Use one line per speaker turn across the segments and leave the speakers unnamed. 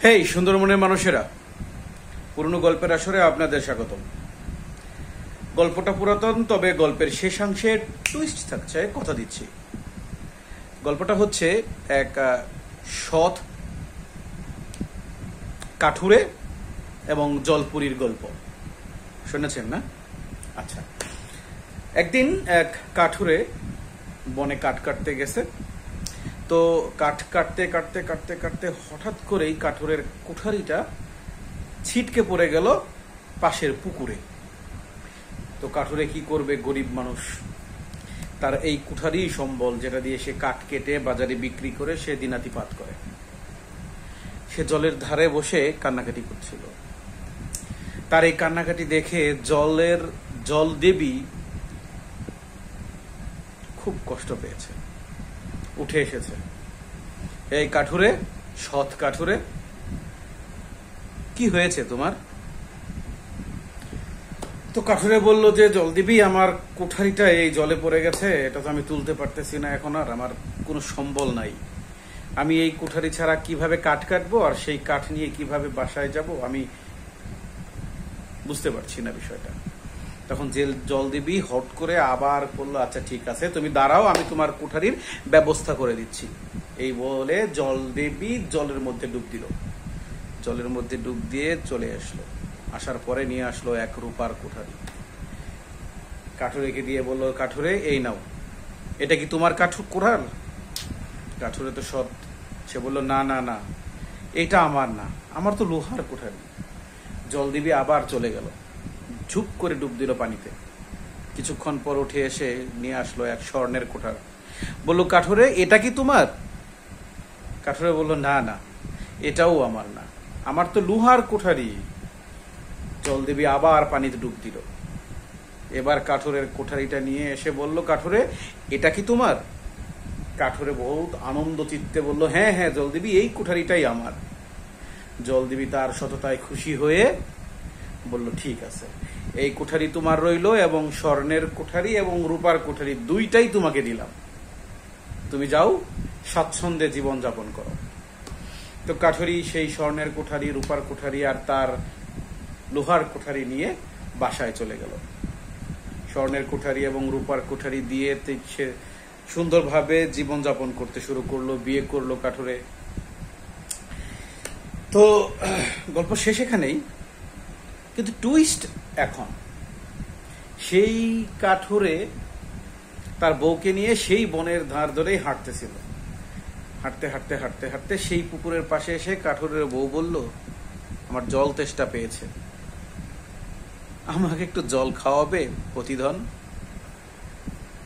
হেই সুন্দরবনের মানুষেরা, পুরনো গল্পের আসরে আপনাদের স্বাগতম। গল্পটা পুরাতন, তবে গল্পের শেষাংশে টুইস্ট থাকছে, কথা দিচ্ছি। গল্পটা হচ্ছে এক সৎ কাঠুরে এবং জলপুরীর গল্প। শুনেছেন না? আচ্ছা, একদিন এক কাঠুরে বনে কাঠ কাটতে গেছে। তো কাঠ কাটতে কাটতে কাটতে কাটতে হঠাৎ করেই কাঠুরের কুঠারিটা ছিটকে পড়ে গেল পাশের পুকুরে। তো কাঠুরে কি করবে, গরিব মানুষ, তার এই কুঠারি সম্বল, যেটা দিয়ে সে কাঠ কেটে বাজারে বিক্রি করে সে দিনাতিপাত করে। সে জলের ধারে বসে কান্নাকাটি করছিল। তার এই কান্নাকাটি দেখে জল দেবী খুব কষ্ট পেয়েছে, উঠে এসেছে। এই কাঠুরে, সৎ কাঠুরে, কি হয়েছে তোমার? তো কাঠুরে বলল যে, জলদেবী, আমার কুঠারিটা এই জলে পড়ে গেছে, এটা তো আমি তুলতে পারতেছি না, এখন আর আমার কোনো সম্বল নাই। আমি এই কুঠারি ছাড়া কিভাবে কাঠ কাটবো, আর সেই কাঠ নিয়ে কিভাবে বাসায় যাব, আমি বুঝতে পারছি না বিষয়টা। তখন জলদেবী হট করে আবার বললো, আচ্ছা ঠিক আছে, তুমি দাঁড়াও, আমি তোমার কুঠারির ব্যবস্থা করে দিচ্ছি। এই বলে জলদেবী জলের মধ্যে ডুব দিল। জলের মধ্যে ডুব দিয়ে চলে আসলো। আসার পরে নিয়ে আসলো এক রূপার কুঠারি। কাঠুরেকে দিয়ে বললো, কাঠুরে, এই নাও, এটা কি তোমার কুঠার? কাঠুরে তো সৎ, সে বললো, না না না, এটা আমার না, আমার তো লোহার কুঠারি। জলদেবী আবার চলে গেল, ঝুপ করে ডুব দিল পানিতে। কিছুক্ষণ পর উঠে এসে নিয়ে আসলো এক স্বর্ণের কুঠার। বললো, কাঠুরে, এটা কি তোমার? কাঠুরে বললো, না না, এটাও আমার না, আমার তো লোহার কুঠারি। জলদেবী আবার পানিতে ডুব দিল। এবার কাঠুরের কুঠারিটা নিয়ে এসে বলল, কাঠুরে, এটা কি তোমার? কাঠুরে বহুত আনন্দ চিত্তে বলল, হ্যাঁ হ্যাঁ জলদেবী, এই কুঠারিটাই আমার। জলদেবী তার সততায় খুশি হয়ে বলল, ঠিক আছে, এই কুঠারি তোমার রইল, এবং স্বর্ণের কুঠারি এবং রূপার কুঠারি দুইটাই তোমাকে দিলাম। তুমি যাও, স্বাচ্ছন্দ্যে জীবন যাপন করো। তো কাঠুরি সেই স্বর্ণের কুঠারি, রূপার কুঠারি আর তার লোহার কুঠারি নিয়ে বাসায় চলে গেল। স্বর্ণের কুঠারি এবং রূপার কুঠারি দিয়ে সে সুন্দরভাবে জীবনযাপন করতে শুরু করলো, বিয়ে করলো কাঠুরে। তো গল্প শেষ এখানেই, কিন্তু টুইস্ট এখন। সেই কাঠুরে তার বউকে নিয়ে সেই বনের ধার ধরেই হাঁটতেছিল। হাঁটতে হাঁটতে হাঁটতে হাঁটতে সেই পুকুরের পাশে এসে কাঠুরের বউ বলল, আমার জল তেষ্টা পেয়েছে, আমাকে একটু জল খাওয়াবে প্রতিধন?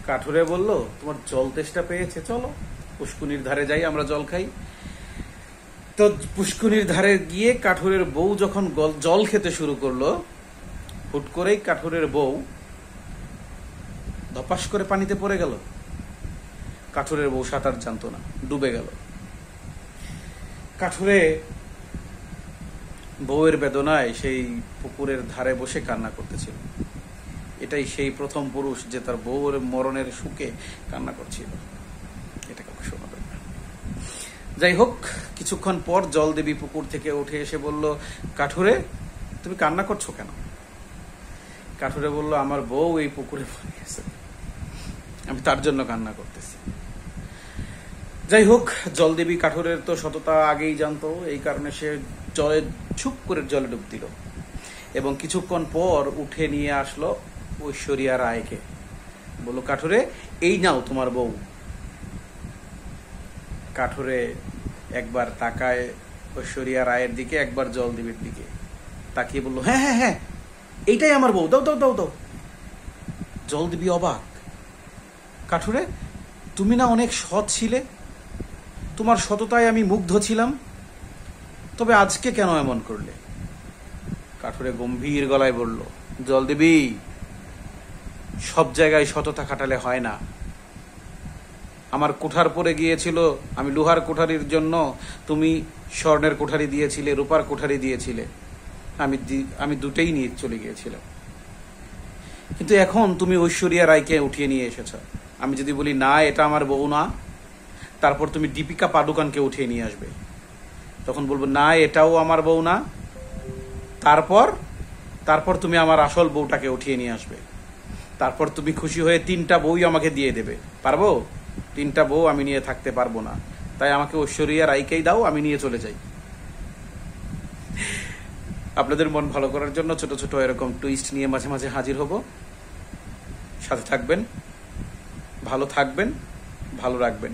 কাঠুরে বলল, তোমার জল তেষ্টা পেয়েছে, চলো পুষ্কুনির ধারে যাই, আমরা জল খাই। তো পুষ্কুনির ধারে গিয়ে কাঠুরের বউ যখন জল খেতে শুরু করলো, হুট করেই কাঠুরের বউ ধপাস করে পানিতে পড়ে গেল। কাঠুরের বউ সাঁতার জানতো না, ডুবে গেল। কাঠুরে বউয়ের বেদনায় সেই পুকুরের ধারে বসে কান্না করতেছিল। এটাই সেই প্রথম পুরুষ যে তার বউয়ের মরণের সুখে কান্না করছিল। এটা কাউকে শোনাবেন না। যাই হোক, কিছুক্ষণ পর জলদেবী পুকুর থেকে উঠে এসে বলল, কাঠুরে, তুমি কান্না করছো কেন? কাঠুরে বলল, আমার বউ এই পুকুরে পড়ে গেছে, আমি তার জন্য কান্না করতেছি। যাই হোক, জলদেবী কাঠুরের তো সততা আগেই জানতো, এই কারণে সে জলে ছুপ করে জলে ডুব দিল এবং কিছুক্ষণ পর উঠে নিয়ে আসলো ঐশ্বরিয়া রায়কে। বলল, কাঠুরে, এই নাও তোমার বউ। কাঠুরে একবার তাকায় ঐশ্বরিয়া রায়ের দিকে, একবার জলদেবীর দিকে তাকিয়ে বলল, হ্যাঁ হ্যাঁ হ্যাঁ, এইটাই আমার বউ, দাও দাও দাও দাও। জলদেবী অবাক, কাঠুরে, তুমি না অনেক সৎ ছিলে, তোমার সততায় আমি মুগ্ধ ছিলাম, তবে আজকে কেন এমন করলে? কাঠুরে গম্ভীর গলায় বলল, জলদেবী, সব জায়গায় সততা খাটালে হয় না। আমার কুঠার পরে গিয়েছিল, আমি লোহার কুঠারির জন্য তুমি স্বর্ণের কুঠারি দিয়েছিলে, রূপার কুঠারি দিয়েছিলে, আমি দুটেই নিয়ে চলে গিয়েছিলাম। কিন্তু এখন তুমি ঐশ্বরিয়া রায়কে উঠিয়ে নিয়ে এসেছ। আমি যদি বলি না, এটা আমার বউ না, তারপর তুমি দীপিকা পাডুকানকে উঠিয়ে নিয়ে আসবে। তখন বলবো না এটাও আমার বউ না, তারপর তারপর তুমি আমার আসল বউটাকে উঠিয়ে নিয়ে আসবে, তারপর তুমি খুশি হয়ে 3টা বউই আমাকে দিয়ে দেবে। পারবো? 3টা বউ আমি নিয়ে থাকতে পারবো না, তাই আমাকে ঐশ্বরিয়া রাইকেই দাও, আমি নিয়ে চলে যাই। আপনাদের মন ভালো করার জন্য ছোট ছোট এরকম টুইস্ট নিয়ে মাঝে মাঝে হাজির হব। সাথে থাকবেন, ভালো থাকবেন, ভালো রাখবেন।